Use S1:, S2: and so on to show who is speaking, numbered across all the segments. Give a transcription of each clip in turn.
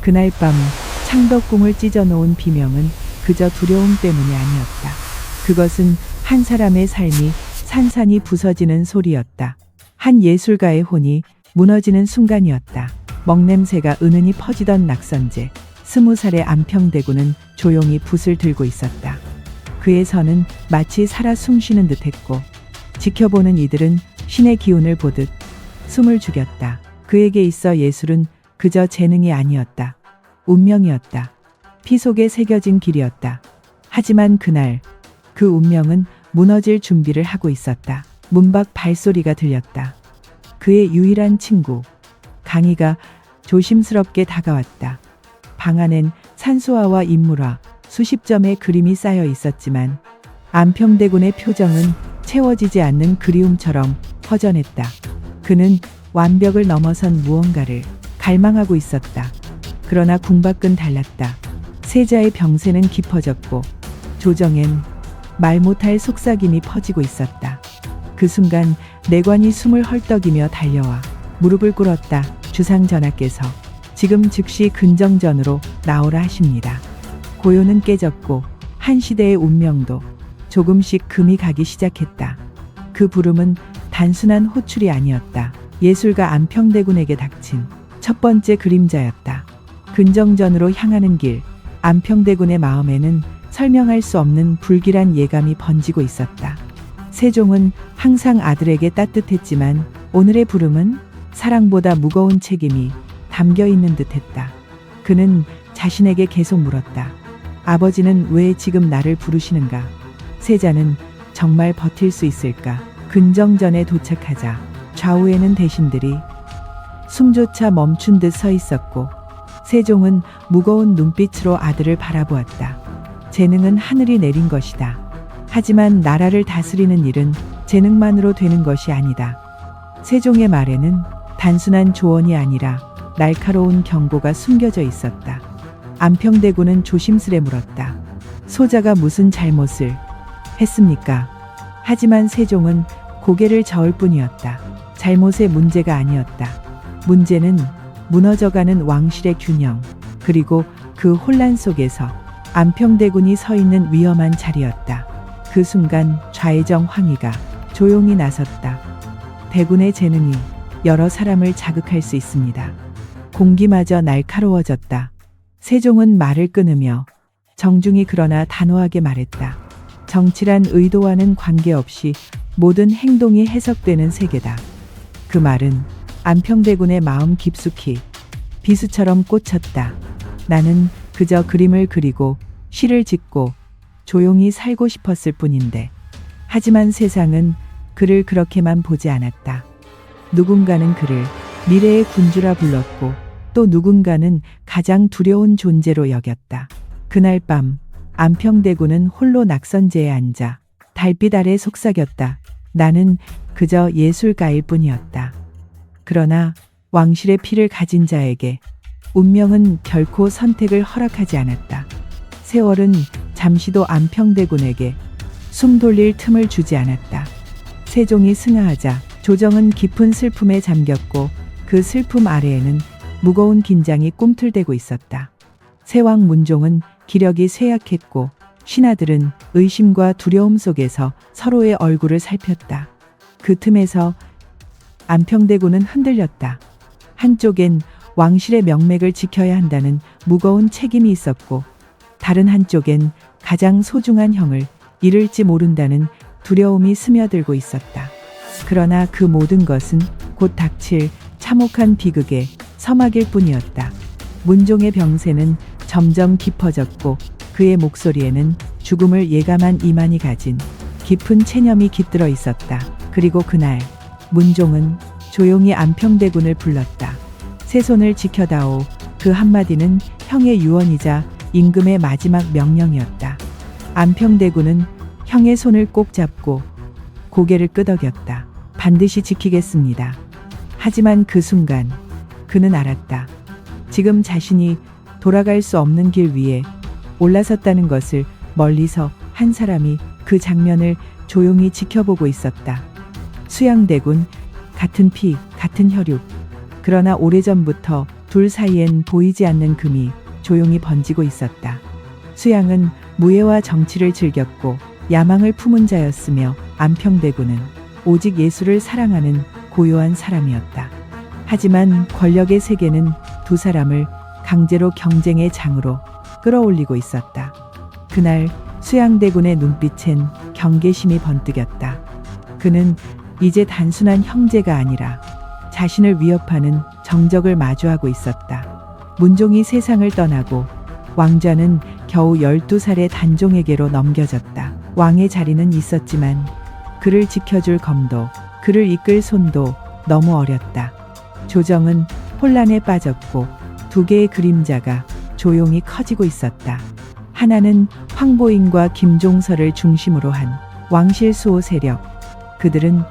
S1: 그날 밤 창덕궁을 찢어놓은 비명은 그저 두려움 때문이 아니었다. 그것은 한 사람의 삶이 산산이 부서지는 소리였다. 한 예술가의 혼이 무너지는 순간이었다. 먹냄새가 은은히 퍼지던 낙선제. 20살의 안평대군은 조용히 붓을 들고 있었다. 그의 선은 마치 살아 숨쉬는 듯했고 지켜보는 이들은 신의 기운을 보듯 숨을 죽였다. 그에게 있어 예술은 그저 재능이 아니었다. 운명이었다. 피 속에 새겨진 길이었다. 하지만 그날 그 운명은 무너질 준비를 하고 있었다. 문 밖 발소리가 들렸다. 그의 유일한 친구 강희가 조심스럽게 다가왔다. 방 안엔 산수화와 인물화, 수십 점의 그림이 쌓여 있었지만 안평대군의 표정은 채워지지 않는 그리움처럼 허전했다. 그는 완벽을 넘어선 무언가를 갈망하고 있었다. 그러나 궁 밖은 달랐다. 세자의 병세는 깊어졌고 조정엔 말 못할 속삭임이 퍼지고 있었다. 그 순간 내관이 숨을 헐떡이며 달려와 무릎을 꿇었다. 주상 전하께서 지금 즉시 근정전으로 나오라 하십니다. 고요는 깨졌고 한 시대의 운명도 조금씩 금이 가기 시작했다. 그 부름은 단순한 호출이 아니었다. 예술가 안평대군에게 닥친 첫 번째 그림자였다. 근정전으로 향하는 길, 안평대군의 마음에는 설명할 수 없는 불길한 예감이 번지고 있었다. 세종은 항상 아들에게 따뜻했지만 오늘의 부름은 사랑보다 무거운 책임이 담겨 있는 듯했다. 그는 자신에게 계속 물었다. 아버지는 왜 지금 나를 부르시는가? 세자는 정말 버틸 수 있을까? 근정전에 도착하자 좌우에는 대신들이 숨조차 멈춘 듯 서 있었고 세종은 무거운 눈빛으로 아들을 바라보았다. 재능은 하늘이 내린 것이다. 하지만 나라를 다스리는 일은 재능만으로 되는 것이 아니다. 세종의 말에는 단순한 조언이 아니라 날카로운 경고가 숨겨져 있었다. 안평대군은 조심스레 물었다. 소자가 무슨 잘못을 했습니까? 하지만 세종은 고개를 저을 뿐이었다. 잘못의 문제가 아니었다. 문제는 무너져가는 왕실의 균형, 그리고 그 혼란 속에서 안평대군이 서 있는 위험한 자리였다. 그 순간 좌의정 황희가 조용히 나섰다. 대군의 재능이 여러 사람을 자극할 수 있습니다. 공기마저 날카로워졌다. 세종은 말을 끊으며 정중히 그러나 단호하게 말했다. 정치란 의도와는 관계없이 모든 행동이 해석되는 세계다. 그 말은 안평대군의 마음 깊숙이 비수처럼 꽂혔다. 나는 그저 그림을 그리고 시를 짓고 조용히 살고 싶었을 뿐인데. 하지만 세상은 그를 그렇게만 보지 않았다. 누군가는 그를 미래의 군주라 불렀고 또 누군가는 가장 두려운 존재로 여겼다. 그날 밤 안평대군은 홀로 낙선제에 앉아 달빛 아래 속삭였다. 나는 그저 예술가일 뿐이었다. 그러나 왕실의 피를 가진 자에게 운명은 결코 선택을 허락하지 않았다. 세월은 잠시도 안평대군에게 숨 돌릴 틈을 주지 않았다. 세종이 승하하자 조정은 깊은 슬픔에 잠겼고 그 슬픔 아래에는 무거운 긴장이 꿈틀대고 있었다. 세왕 문종은 기력이 쇠약했고 신하들은 의심과 두려움 속에서 서로의 얼굴을 살폈다. 그 틈에서 안평대군은 흔들렸다. 한쪽엔 왕실의 명맥을 지켜야 한다는 무거운 책임이 있었고 다른 한쪽엔 가장 소중한 형을 잃을지 모른다는 두려움이 스며들고 있었다. 그러나 그 모든 것은 곧 닥칠 참혹한 비극의 서막일 뿐이었다. 문종의 병세는 점점 깊어졌고 그의 목소리에는 죽음을 예감한 이만이 가진 깊은 체념이 깃들어 있었다. 그리고 그날 문종은 조용히 안평대군을 불렀다. 세 손을 지켜다오. 그 한마디는 형의 유언이자 임금의 마지막 명령이었다. 안평대군은 형의 손을 꼭 잡고 고개를 끄덕였다. 반드시 지키겠습니다. 하지만 그 순간 그는 알았다. 지금 자신이 돌아갈 수 없는 길 위에 올라섰다는 것을. 멀리서 한 사람이 그 장면을 조용히 지켜보고 있었다. 수양대군, 같은 피, 같은 혈육. 그러나 오래전부터 둘 사이엔 보이지 않는 금이 조용히 번지고 있었다. 수양은 무예와 정치를 즐겼고 야망을 품은 자였으며 안평대군은 오직 예술을 사랑하는 고요한 사람이었다. 하지만 권력의 세계는 두 사람을 강제로 경쟁의 장으로 끌어올리고 있었다. 그날 수양대군의 눈빛엔 경계심이 번뜩였다. 그는 이제 단순한 형제가 아니라 자신을 위협하는 정적을 마주하고 있었다. 문종이 세상을 떠나고 왕좌는 겨우 12살의 단종에게로 넘겨졌다. 왕의 자리는 있었지만 그를 지켜줄 검도, 그를 이끌 손도 너무 어렸다. 조정은 혼란에 빠졌고 두 개의 그림자가 조용히 커지고 있었다. 하나는 황보인과 김종서를 중심으로 한 왕실 수호 세력. 그들은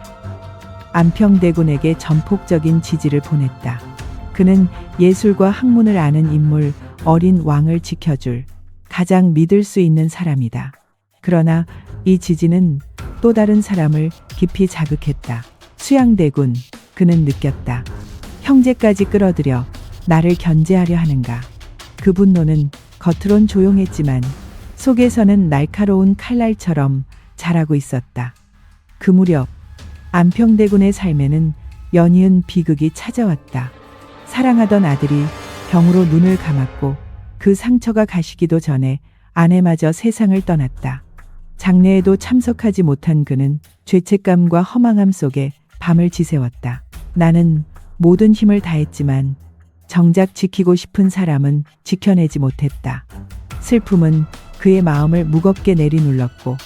S1: 안평대군에게 전폭적인 지지를 보냈다. 그는 예술과 학문을 아는 인물, 어린 왕을 지켜줄 가장 믿을 수 있는 사람이다. 그러나 이 지지는 또 다른 사람을 깊이 자극했다. 수양대군, 그는 느꼈다. 형제까지 끌어들여 나를 견제하려 하는가. 그 분노는 겉으론 조용했지만 속에서는 날카로운 칼날처럼 자라고 있었다. 그 무렵 안평대군의 삶에는 연이은 비극이 찾아왔다. 사랑하던 아들이 병으로 눈을 감았고 그 상처가 가시기도 전에 아내마저 세상을 떠났다. 장례에도 참석하지 못한 그는 죄책감과 허망함 속에 밤을 지새웠다. 나는 모든 힘을 다했지만 정작 지키고 싶은 사람은 지켜내지 못했다. 슬픔은 그의 마음을 무겁게 내리눌렀고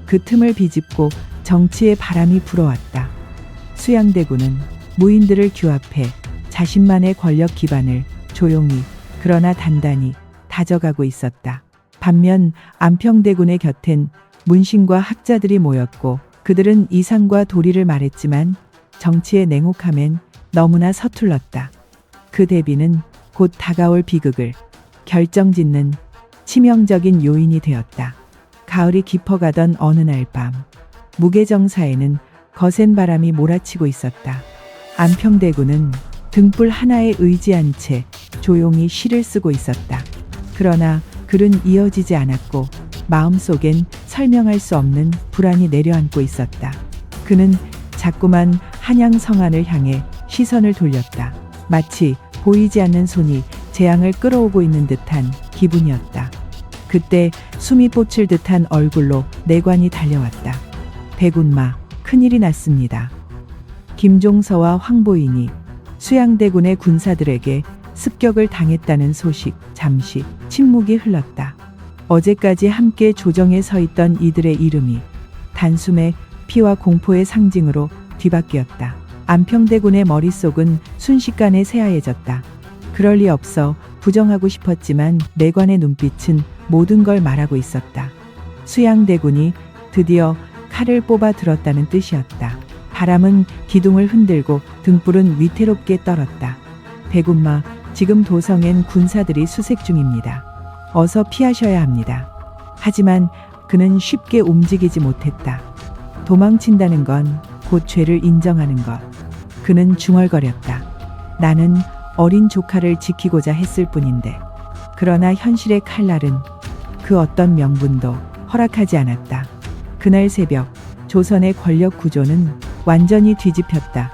S1: 그 틈을 비집고 정치의 바람이 불어왔다. 수양대군은 무인들을 규합해 자신만의 권력 기반을 조용히 그러나 단단히 다져가고 있었다. 반면 안평대군의 곁엔 문신과 학자들이 모였고 그들은 이상과 도리를 말했지만 정치의 냉혹함엔 너무나 서툴렀다. 그 대비는 곧 다가올 비극을 결정짓는 치명적인 요인이 되었다. 가을이 깊어가던 어느 날 밤, 무계정사에는 거센 바람이 몰아치고 있었다. 안평대군은 등불 하나에 의지한 채 조용히 시를 쓰고 있었다. 그러나 글은 이어지지 않았고 마음속엔 설명할 수 없는 불안이 내려앉고 있었다. 그는 자꾸만 한양성안을 향해 시선을 돌렸다. 마치 보이지 않는 손이 재앙을 끌어오고 있는 듯한 기분이었다. 그때 숨이 뻗칠 듯한 얼굴로 내관이 달려왔다. 대군마, 큰일이 났습니다. 김종서와 황보인이 수양대군의 군사들에게 습격을 당했다는 소식. 잠시 침묵이 흘렀다. 어제까지 함께 조정에 서 있던 이들의 이름이 단숨에 피와 공포의 상징으로 뒤바뀌었다. 안평대군의 머릿속은 순식간에 새하얘졌다. 그럴 리 없어 부정하고 싶었지만 내관의 눈빛은 모든 걸 말하고 있었다. 수양대군이 드디어 칼을 뽑아 들었다는 뜻이었다. 바람은 기둥을 흔들고 등불은 위태롭게 떨었다. 대군마, 지금 도성엔 군사들이 수색 중입니다. 어서 피하셔야 합니다. 하지만 그는 쉽게 움직이지 못했다. 도망친다는 건 곧 죄를 인정하는 것. 그는 중얼거렸다. 나는 어린 조카를 지키고자 했을 뿐인데. 그러나 현실의 칼날은 그 어떤 명분도 허락하지 않았다. 그날 새벽 조선의 권력 구조는 완전히 뒤집혔다.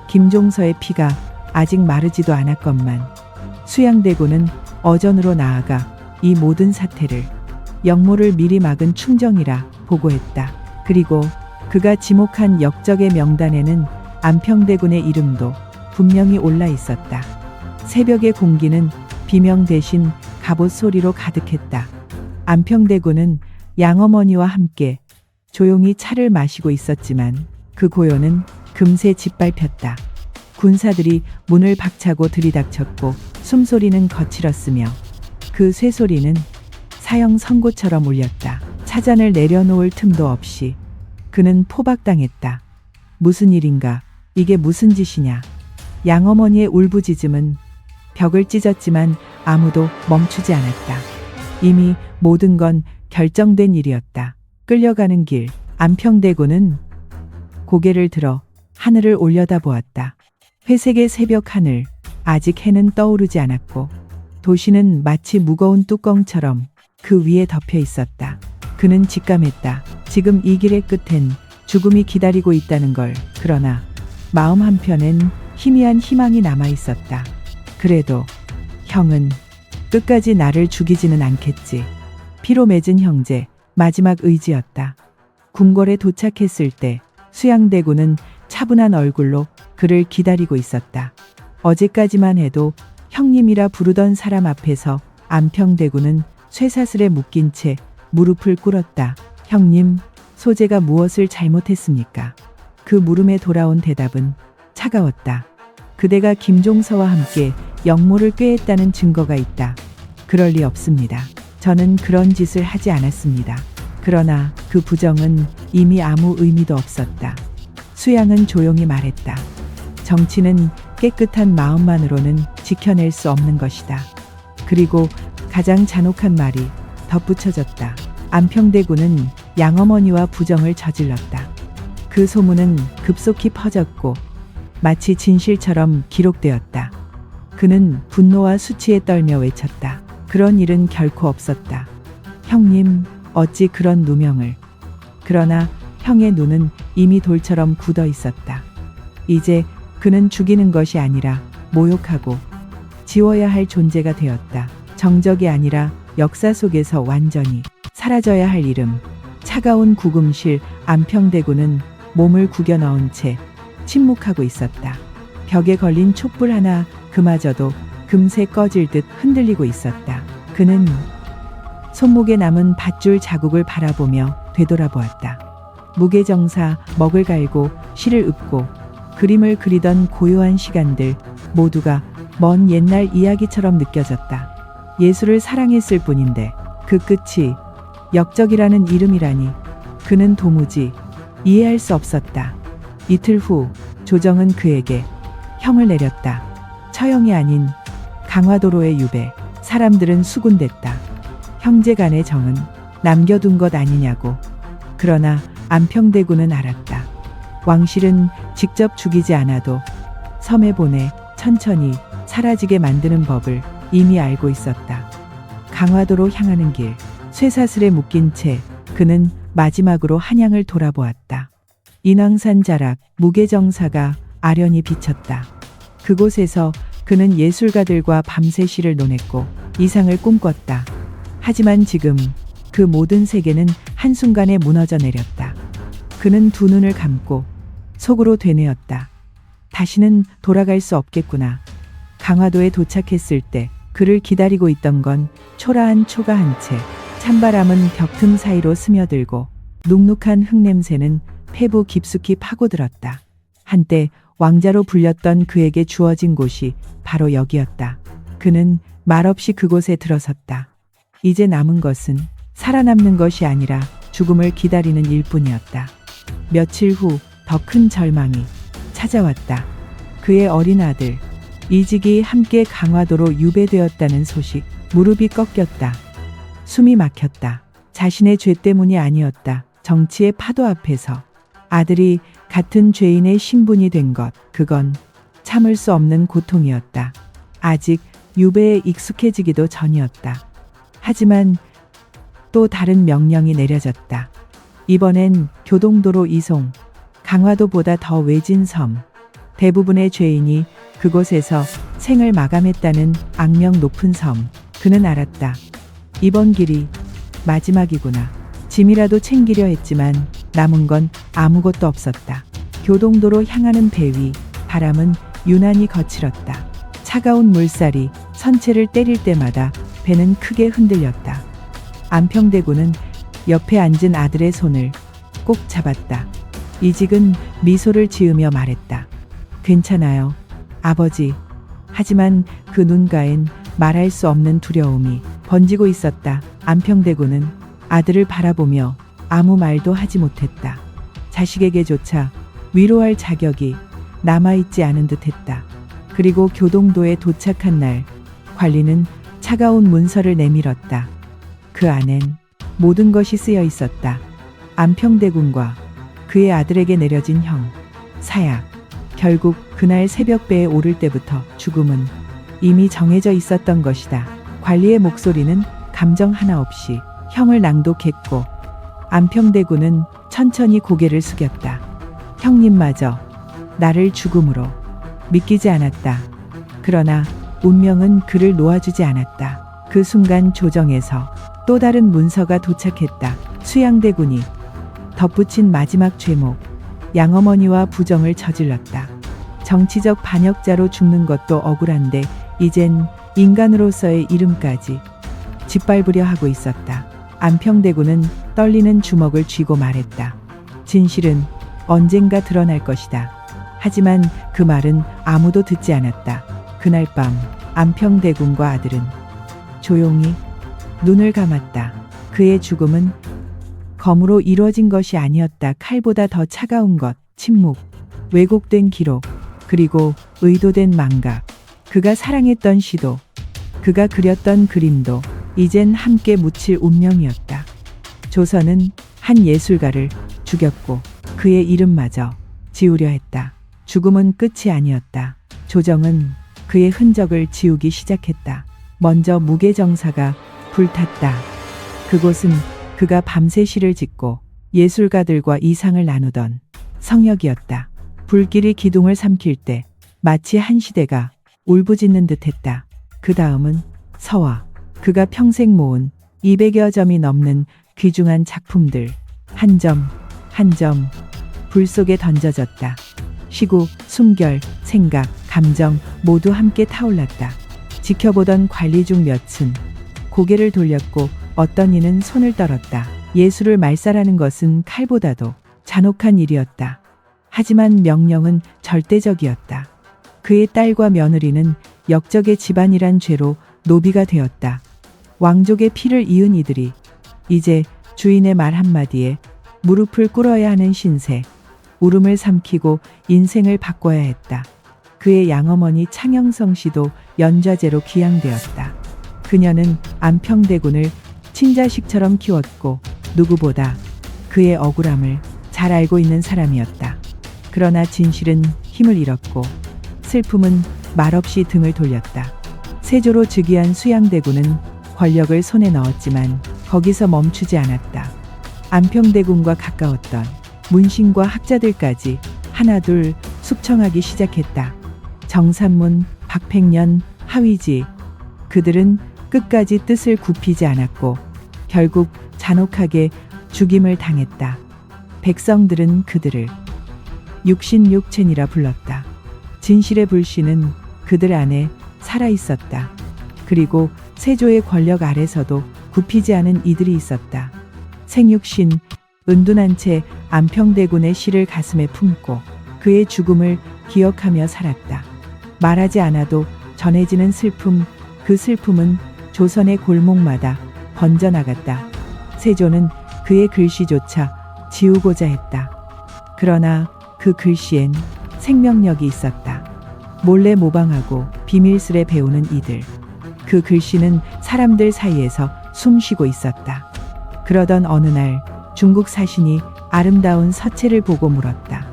S1: 김종서의 피가 아직 마르지도 않았건만 수양대군은 어전으로 나아가 이 모든 사태를 역모를 미리 막은 충정이라 보고했다. 그리고 그가 지목한 역적의 명단에는 안평대군의 이름도 분명히 올라 있었다. 새벽의 공기는 비명 대신 갑옷 소리로 가득했다. 안평대군은 양어머니와 함께 조용히 차를 마시고 있었지만 그 고요는 금세 짓밟혔다. 군사들이 문을 박차고 들이닥쳤고 숨소리는 거칠었으며 그 쇠소리는 사형 선고처럼 울렸다. 차잔을 내려놓을 틈도 없이 그는 포박당했다. 무슨 일인가? 이게 무슨 짓이냐? 양어머니의 울부짖음은 벽을 찢었지만 아무도 멈추지 않았다. 이미 모든 건 결정된 일이었다. 끌려가는 길, 안평대군은 고개를 들어 하늘을 올려다보았다. 회색의 새벽 하늘, 아직 해는 떠오르지 않았고 도시는 마치 무거운 뚜껑처럼 그 위에 덮여 있었다. 그는 직감했다. 지금 이 길의 끝엔 죽음이 기다리고 있다는 걸. 그러나 마음 한편엔 희미한 희망이 남아 있었다. 그래도 형은 끝까지 나를 죽이지는 않겠지. 피로 맺은 형제, 마지막 의지였다. 궁궐에 도착했을 때 수양대군은 차분한 얼굴로 그를 기다리고 있었다. 어제까지만 해도 형님이라 부르던 사람 앞에서 안평대군은 쇠사슬에 묶인 채 무릎을 꿇었다. 형님, 소재가 무엇을 잘못했습니까? 그 물음에 돌아온 대답은 차가웠다. 그대가 김종서와 함께 영모를 꾀했다는 증거가 있다. 그럴 리 없습니다. 저는 그런 짓을 하지 않았습니다. 그러나 그 부정은 이미 아무 의미도 없었다. 수양은 조용히 말했다. 정치는 깨끗한 마음만으로는 지켜낼 수 없는 것이다. 그리고 가장 잔혹한 말이 덧붙여졌다. 안평대군은 양어머니와 부정을 저질렀다. 그 소문은 급속히 퍼졌고 마치 진실처럼 기록되었다. 그는 분노와 수치에 떨며 외쳤다. 그런 일은 결코 없었다. 형님, 어찌 그런 누명을. 그러나 형의 눈은 이미 돌처럼 굳어 있었다. 이제 그는 죽이는 것이 아니라 모욕하고 지워야 할 존재가 되었다. 정적이 아니라 역사 속에서 완전히 사라져야 할 이름. 차가운 구금실 안평대군은 몸을 구겨 넣은 채 침묵하고 있었다. 벽에 걸린 촛불 하나 그마저도 금세 꺼질 듯 흔들리고 있었다. 그는 손목에 남은 밧줄 자국을 바라보며 되돌아보았다. 무게정사, 먹을 갈고 실을 읊고 그림을 그리던 고요한 시간들 모두가 먼 옛날 이야기처럼 느껴졌다. 예술을 사랑했을 뿐인데 그 끝이 역적이라는 이름이라니 그는 도무지 이해할 수 없었다. 이틀 후 조정은 그에게 형을 내렸다. 처형이 아닌 강화도로의 유배. 사람들은 수군댔다. 형제 간의 정은 남겨둔 것 아니냐고. 그러나 안평대군은 알았다. 왕실은 직접 죽이지 않아도 섬에 보내 천천히 사라지게 만드는 법을 이미 알고 있었다. 강화도로 향하는 길, 쇠사슬에 묶인 채 그는 마지막으로 한양을 돌아보았다. 인왕산 자락, 무게정사가 아련히 비쳤다. 그곳에서 그는 예술가들과 밤새 시를 논했고 이상을 꿈꿨다. 하지만 지금 그 모든 세계는 한순간에 무너져 내렸다. 그는 두 눈을 감고 속으로 되뇌었다. 다시는 돌아갈 수 없겠구나. 강화도에 도착했을 때 그를 기다리고 있던 건 초라한 초가 한 채. 찬바람은 벽틈 사이로 스며들고 눅눅한 흙냄새는 폐부 깊숙이 파고들었다. 한때 왕자로 불렸던 그에게 주어진 곳이 바로 여기였다. 그는 말없이 그곳에 들어섰다. 이제 남은 것은 살아남는 것이 아니라 죽음을 기다리는 일뿐이었다. 며칠 후 더 큰 절망이 찾아왔다. 그의 어린 아들 이직이 함께 강화도로 유배되었다는 소식. 무릎이 꺾였다. 숨이 막혔다. 자신의 죄 때문이 아니었다. 정치의 파도 앞에서 아들이 같은 죄인의 신분이 된 것, 그건 참을 수 없는 고통이었다. 아직 유배에 익숙해지기도 전이었다. 하지만 또 다른 명령이 내려졌다. 이번엔 교동도로 이송, 강화도보다 더 외진 섬. 대부분의 죄인이 그곳에서 생을 마감했다는 악명 높은 섬. 그는 알았다. 이번 길이 마지막이구나. 짐이라도 챙기려 했지만 남은 건 아무것도 없었다. 교동도로 향하는 배 위, 바람은 유난히 거칠었다. 차가운 물살이 선체를 때릴 때마다 배는 크게 흔들렸다. 안평대군은 옆에 앉은 아들의 손을 꼭 잡았다. 이직은 미소를 지으며 말했다. 괜찮아요, 아버지. 하지만 그 눈가엔 말할 수 없는 두려움이 번지고 있었다. 안평대군은 아들을 바라보며 아무 말도 하지 못했다. 자식에게조차 위로할 자격이 남아있지 않은 듯했다. 그리고 교동도에 도착한 날 관리는 차가운 문서를 내밀었다. 그 안엔 모든 것이 쓰여 있었다. 안평대군과 그의 아들에게 내려진 형, 사약, 결국 그날 새벽배에 오를 때부터 죽음은 이미 정해져 있었던 것이다. 관리의 목소리는 감정 하나 없이 형을 낭독했고 안평대군은 천천히 고개를 숙였다. 형님마저 나를 죽음으로 믿기지 않았다. 그러나 운명은 그를 놓아주지 않았다. 그 순간 조정에서 또 다른 문서가 도착했다. 수양대군이 덧붙인 마지막 죄목, 양어머니와 부정을 저질렀다. 정치적 반역자로 죽는 것도 억울한데 이젠 인간으로서의 이름까지 짓밟으려 하고 있었다. 안평대군은 떨리는 주먹을 쥐고 말했다. 진실은 언젠가 드러날 것이다. 하지만 그 말은 아무도 듣지 않았다. 그날 밤 안평대군과 아들은 조용히 눈을 감았다. 그의 죽음은 검으로 이루어진 것이 아니었다. 칼보다 더 차가운 것, 침묵, 왜곡된 기록, 그리고 의도된 망각. 그가 사랑했던 시도, 그가 그렸던 그림도 이젠 함께 묻힐 운명이었다. 조선은 한 예술가를 죽였고 그의 이름마저 지우려 했다. 죽음은 끝이 아니었다. 조정은 그의 흔적을 지우기 시작했다. 먼저 무게정사가 불탔다. 그곳은 그가 밤새 시를 짓고 예술가들과 이상을 나누던 성역이었다. 불길이 기둥을 삼킬 때 마치 한 시대가 울부짖는 듯했다. 그 다음은 서화. 그가 평생 모은 200여 점이 넘는 귀중한 작품들 한 점 한 점 불 속에 던져졌다. 시구, 숨결, 생각, 감정 모두 함께 타올랐다. 지켜보던 관리 중 몇은 고개를 돌렸고 어떤 이는 손을 떨었다. 예술을 말살하는 것은 칼보다도 잔혹한 일이었다. 하지만 명령은 절대적이었다. 그의 딸과 며느리는 역적의 집안이란 죄로 노비가 되었다. 왕족의 피를 이은 이들이 이제 주인의 말 한마디에 무릎을 꿇어야 하는 신세, 울음을 삼키고 인생을 바꿔야 했다. 그의 양어머니 창영성 씨도 연좌제로 기양되었다. 그녀는 안평대군을 친자식처럼 키웠고 누구보다 그의 억울함을 잘 알고 있는 사람이었다. 그러나 진실은 힘을 잃었고 슬픔은 말없이 등을 돌렸다. 세조로 즉위한 수양대군은 권력을 손에 넣었지만 거기서 멈추지 않았다. 안평대군과 가까웠던 문신과 학자들까지 하나둘 숙청하기 시작했다. 정산문, 박팽년, 하위지. 그들은 끝까지 뜻을 굽히지 않았고 결국 잔혹하게 죽임을 당했다. 백성들은 그들을 육신육첸이라 불렀다. 진실의 불씨는 그들 안에 살아있었다. 그리고 세조의 권력 아래서도 굽히지 않은 이들이 있었다. 생육신, 은둔한 채 안평대군의 시를 가슴에 품고 그의 죽음을 기억하며 살았다. 말하지 않아도 전해지는 슬픔, 그 슬픔은 조선의 골목마다 번져나갔다. 세조는 그의 글씨조차 지우고자 했다. 그러나 그 글씨엔 생명력이 있었다. 몰래 모방하고 비밀스레 배우는 이들. 그 글씨는 사람들 사이에서 숨쉬고 있었다. 그러던 어느 날 중국 사신이 아름다운 서체를 보고 물었다.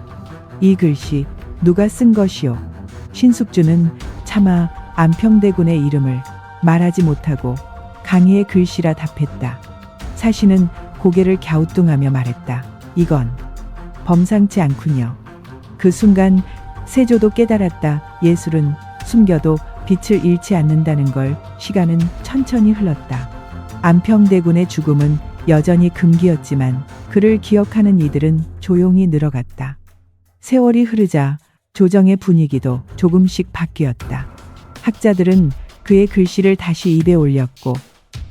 S1: 이 글씨 누가 쓴 것이오? 신숙주는 차마 안평대군의 이름을 말하지 못하고 강희의 글씨라 답했다. 사신은 고개를 갸우뚱하며 말했다. 이건 범상치 않군요. 그 순간 세조도 깨달았다. 예술은 숨겨도 빛을 잃지 않는다는 걸. 시간은 천천히 흘렀다. 안평대군의 죽음은 여전히 금기였지만 그를 기억하는 이들은 조용히 늘어갔다. 세월이 흐르자 조정의 분위기도 조금씩 바뀌었다. 학자들은 그의 글씨를 다시 입에 올렸고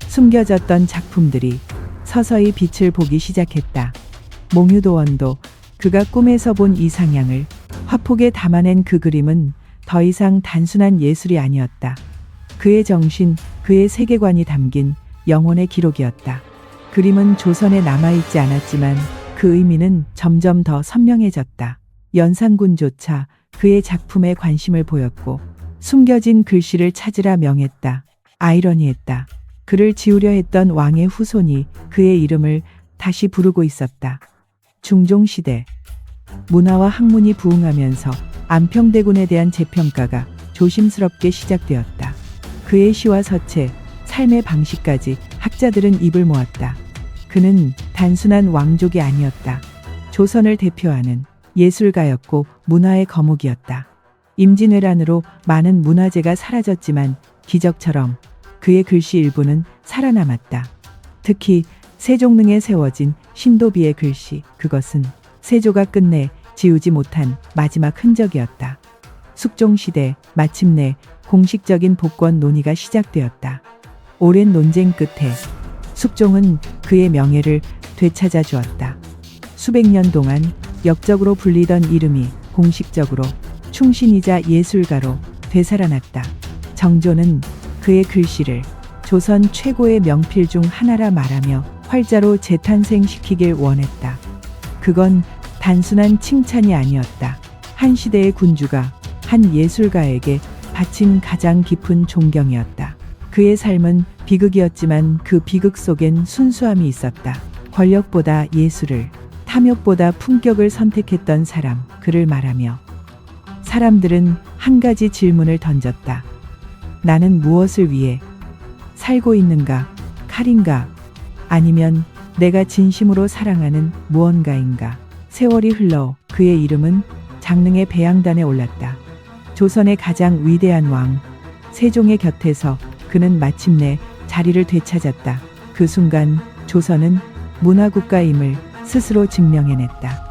S1: 숨겨졌던 작품들이 서서히 빛을 보기 시작했다. 몽유도원도 그가 꿈에서 본 이상향을 화폭에 담아낸 그 그림은 더 이상 단순한 예술이 아니었다. 그의 정신, 그의 세계관이 담긴 영혼의 기록이었다. 그림은 조선에 남아있지 않았지만 그 의미는 점점 더 선명해졌다. 연산군조차 그의 작품에 관심을 보였고 숨겨진 글씨를 찾으라 명했다. 아이러니했다. 그를 지우려 했던 왕의 후손이 그의 이름을 다시 부르고 있었다. 중종시대 문화와 학문이 부흥하면서 안평대군에 대한 재평가가 조심스럽게 시작되었다. 그의 시와 서체, 삶의 방식까지 학자들은 입을 모았다. 그는 단순한 왕족이 아니었다. 조선을 대표하는 예술가였고 문화의 거목이었다. 임진왜란으로 많은 문화재가 사라졌지만 기적처럼 그의 글씨 일부는 살아남았다. 특히 세종릉에 세워진 신도비의 글씨, 그것은 세조가 끝내 지우지 못한 마지막 흔적이었다. 숙종시대 마침내 공식적인 복권 논의가 시작되었다. 오랜 논쟁 끝에 숙종은 그의 명예를 되찾아 주었다. 수백 년 동안 역적으로 불리던 이름이 공식적으로 충신이자 예술가로 되살아났다. 정조는 그의 글씨를 조선 최고의 명필 중 하나라 말하며 활자로 재탄생시키길 원했다. 그건 단순한 칭찬이 아니었다. 한 시대의 군주가 한 예술가에게 바친 가장 깊은 존경이었다. 그의 삶은 비극이었지만 그 비극 속엔 순수함이 있었다. 권력보다 예술을, 탐욕보다 품격을 선택했던 사람, 그를 말하며 사람들은 한 가지 질문을 던졌다. 나는 무엇을 위해 살고 있는가? 칼인가? 아니면 내가 진심으로 사랑하는 무언가인가? 세월이 흘러 그의 이름은 장릉의 배양단에 올랐다. 조선의 가장 위대한 왕, 세종의 곁에서 그는 마침내 자리를 되찾았다. 그 순간 조선은 문화국가임을 스스로 증명해냈다.